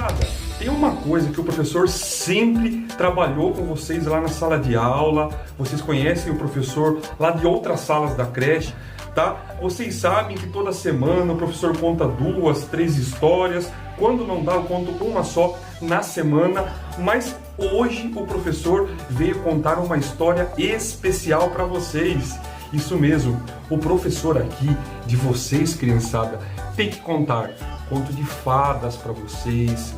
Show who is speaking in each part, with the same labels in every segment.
Speaker 1: criançada, tem uma coisa que o professor sempre trabalhou com vocês lá na sala de aula. Vocês conhecem o professor lá de outras salas da creche, tá? Vocês sabem que toda semana o professor conta 2, 3 histórias. Quando não dá, eu conto uma só na semana. Mas hoje o professor veio contar uma história especial para vocês. Isso mesmo, o professor aqui de vocês, criançada, tem que contar conto de fadas para vocês.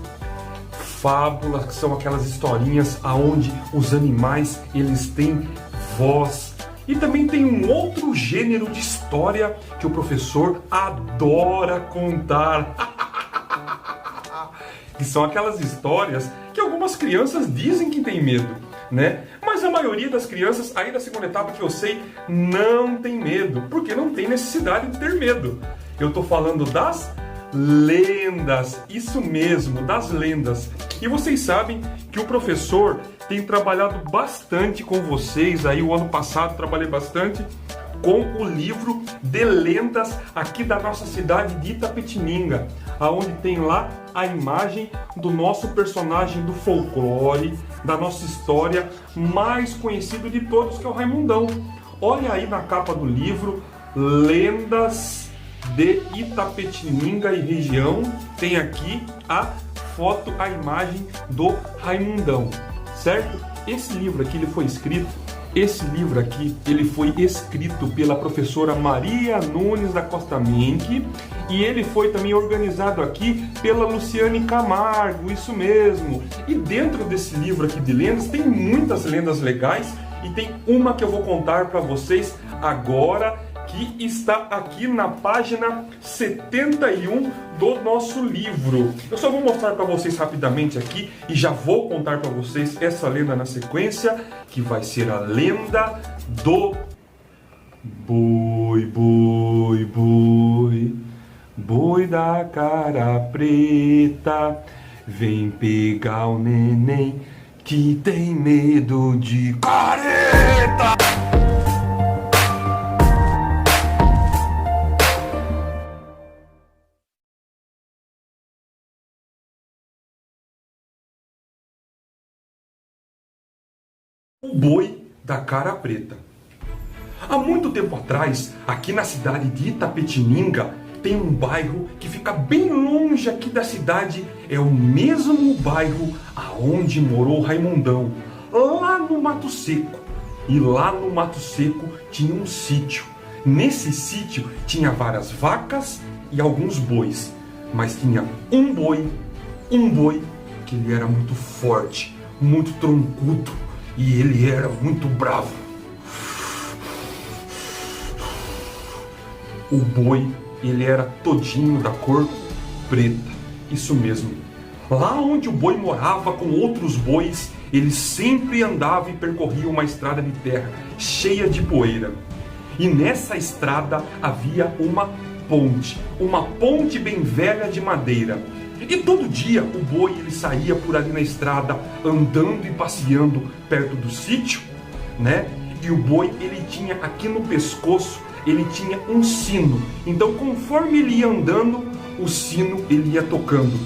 Speaker 1: Fábulas, que são aquelas historinhas aonde os animais eles têm voz. E também tem um outro gênero de história que o professor adora contar. Que são aquelas histórias que algumas crianças dizem que tem medo, né? Mas a maioria das crianças, aí da segunda etapa que eu sei, não tem medo, porque não tem necessidade de ter medo. Eu tô falando das lendas, isso mesmo, das lendas. E vocês sabem que o professor tem trabalhado bastante com vocês, aí o ano passado trabalhei bastante com o livro de lendas aqui da nossa cidade de Itapetininga, aonde tem lá a imagem do nosso personagem do folclore, da nossa história mais conhecido de todos, que é o Raimundão. Olha aí na capa do livro, Lendas de Itapetininga e região, tem aqui a foto, a imagem do Raimundão, certo? Esse livro aqui ele foi escrito pela professora Maria Nunes da Costa Menck, e ele foi também organizado aqui pela Luciane Camargo, isso mesmo. E dentro desse livro aqui de lendas tem muitas lendas legais, e tem uma que eu vou contar para vocês agora, que está aqui na página 71 do nosso livro. Eu só vou mostrar para vocês rapidamente aqui e já vou contar para vocês essa lenda na sequência, que vai ser a lenda do boi, boi, boi, boi da cara preta, vem pegar o neném que tem medo de careta. O boi da cara preta. Há muito tempo atrás, aqui na cidade de Itapetininga, tem um bairro que fica bem longe aqui da cidade. É o mesmo bairro aonde morou Raimundão, lá no Mato Seco. E lá no Mato Seco tinha um sítio. Nesse sítio tinha várias vacas e alguns bois. Mas tinha um boi que ele era muito forte, muito troncudo. E ele era muito bravo. O boi, ele era todinho da cor preta. Isso mesmo. Lá onde o boi morava com outros bois, ele sempre andava e percorria uma estrada de terra cheia de poeira. E nessa estrada havia uma ponte bem velha de madeira. E todo dia o boi ele saía por ali na estrada, andando e passeando perto do sítio, né? E o boi ele tinha aqui no pescoço, ele tinha um sino. Então conforme ele ia andando, o sino ele ia tocando.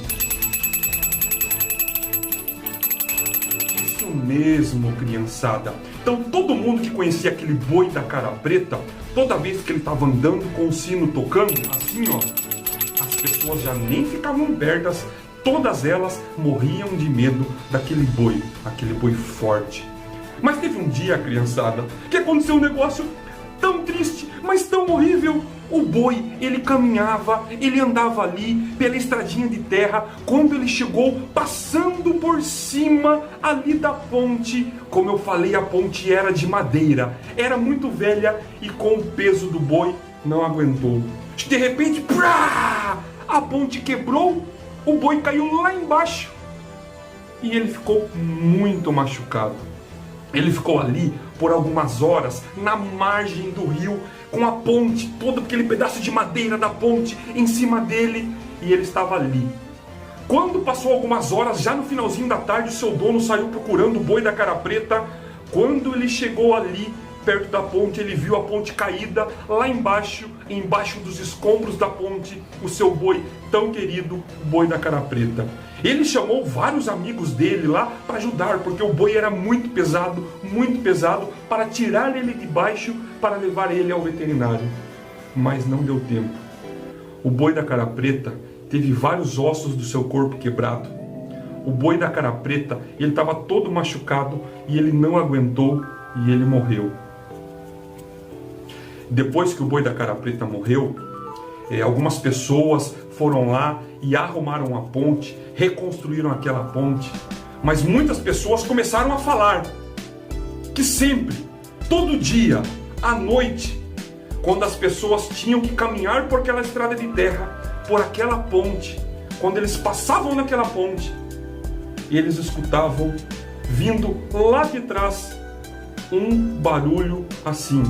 Speaker 1: Isso mesmo, criançada. Então todo mundo que conhecia aquele boi da cara preta, toda vez que ele estava andando com o sino tocando, assim ó, as pessoas já nem ficavam pertas, todas elas morriam de medo daquele boi, aquele boi forte. Mas teve um dia, criançada, que aconteceu um negócio tão triste, mas tão horrível. O boi, ele caminhava, ele andava ali pela estradinha de terra, quando ele chegou passando por cima ali da ponte. Como eu falei, a ponte era de madeira, era muito velha e com o peso do boi não aguentou. De repente, prá, a ponte quebrou, o boi caiu lá embaixo e ele ficou muito machucado. Ele ficou ali por algumas horas na margem do rio, com a ponte, todo aquele pedaço de madeira da ponte em cima dele, e ele estava ali. Quando passou algumas horas, já no finalzinho da tarde, o seu dono saiu procurando o boi da cara preta. Quando ele chegou ali perto da ponte, ele viu a ponte caída lá embaixo, embaixo dos escombros da ponte o seu boi tão querido, o boi da cara preta. Ele chamou vários amigos dele lá para ajudar, porque o boi era muito pesado, para tirar ele de baixo, para levar ele ao veterinário. Mas não deu tempo. O boi da cara preta teve vários ossos do seu corpo quebrado. O boi da cara preta, ele estava todo machucado e ele não aguentou e ele morreu. Depois que o boi da cara preta morreu, algumas pessoas foram lá e arrumaram a ponte, reconstruíram aquela ponte, mas muitas pessoas começaram a falar que sempre, todo dia, à noite, quando as pessoas tinham que caminhar por aquela estrada de terra, por aquela ponte, quando eles passavam naquela ponte, eles escutavam, vindo lá de trás, um barulho assim.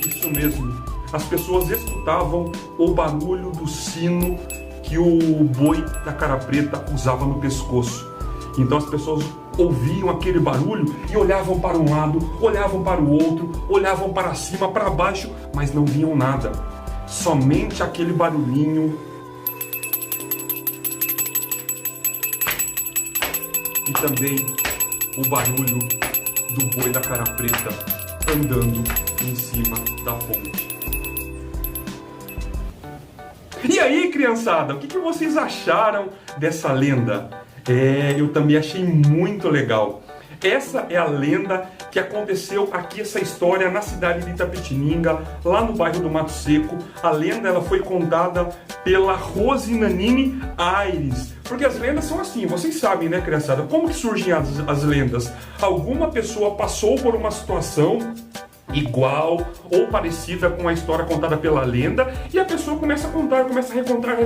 Speaker 1: Isso mesmo, as pessoas escutavam o barulho do sino que o boi da cara preta usava no pescoço. Então as pessoas ouviam aquele barulho e olhavam para um lado, olhavam para o outro, olhavam para cima, para baixo, mas não viam nada. Somente aquele barulhinho. E também o barulho do boi da cara preta andando em cima da ponte. E aí, criançada, o que vocês acharam dessa lenda? Eu também achei muito legal. Essa é a lenda que aconteceu aqui, essa história na cidade de Itapetininga, lá no bairro do Mato Seco. A lenda ela foi contada pela Rose Nanini Aires. Porque as lendas são assim, vocês sabem, né, criançada? Como que surgem as lendas? Alguma pessoa passou por uma situação igual ou parecida com a história contada pela lenda, e a pessoa começa a contar, começa a recontar,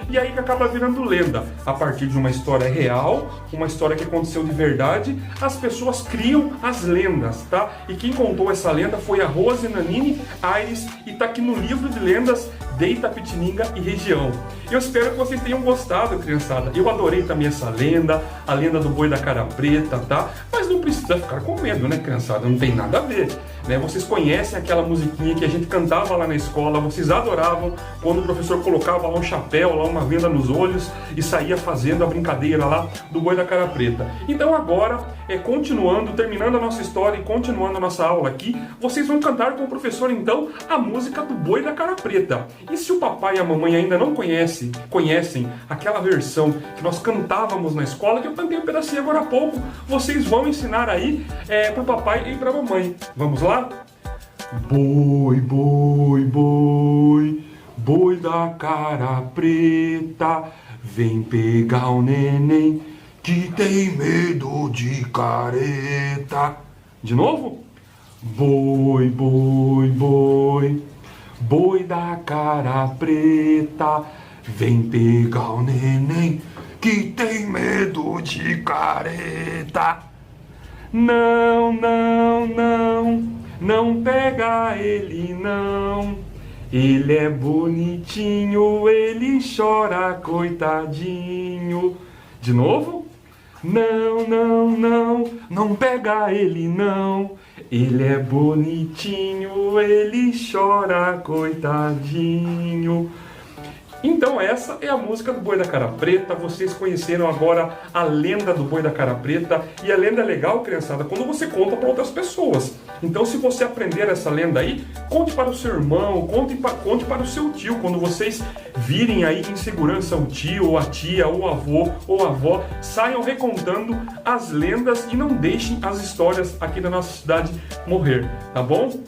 Speaker 1: e aí que acaba virando lenda. A partir de uma história real, uma história que aconteceu de verdade, as pessoas criam as lendas, tá? E quem contou essa lenda foi a Rose Nanini Aires, e tá aqui no livro de lendas de Itapetininga e região. Eu espero que vocês tenham gostado, criançada. Eu adorei também essa lenda, a lenda do boi da cara preta, tá? Mas não precisa ficar com medo, né, criançada? Não tem nada a ver, né? Vocês conhecem aquela musiquinha que a gente cantava lá na escola, vocês adoravam quando o professor colocava lá um chapéu, lá uma venda nos olhos e saía fazendo a brincadeira lá do boi da cara preta. Então agora, continuando, terminando a nossa história e continuando a nossa aula aqui, vocês vão cantar com o professor então a música do boi da cara preta. E se o papai e a mamãe ainda não conhecem aquela versão que nós cantávamos na escola, que eu cantei um pedacinho agora há pouco, vocês vão ensinar aí pro papai e pra mamãe. Vamos lá? Boi, boi, boi, boi da cara preta, vem pegar o neném que tem medo de careta. De novo? Boi, boi, boi, boi da cara preta, vem pegar o neném que tem medo de careta. Não, não, não, não pega ele não. Ele é bonitinho, ele chora, coitadinho. De novo? Não, não, não, não pega ele não. Ele é bonitinho, ele chora, coitadinho. Então essa é a música do boi da cara preta. Vocês conheceram agora a lenda do boi da cara preta. E a lenda é legal, criançada, quando você conta para outras pessoas. Então se você aprender essa lenda aí, conte para o seu irmão, conte para o seu tio. Quando vocês virem aí em segurança o tio, ou a tia, ou o avô, ou a avó, saiam recontando as lendas e não deixem as histórias aqui da nossa cidade morrer, tá bom?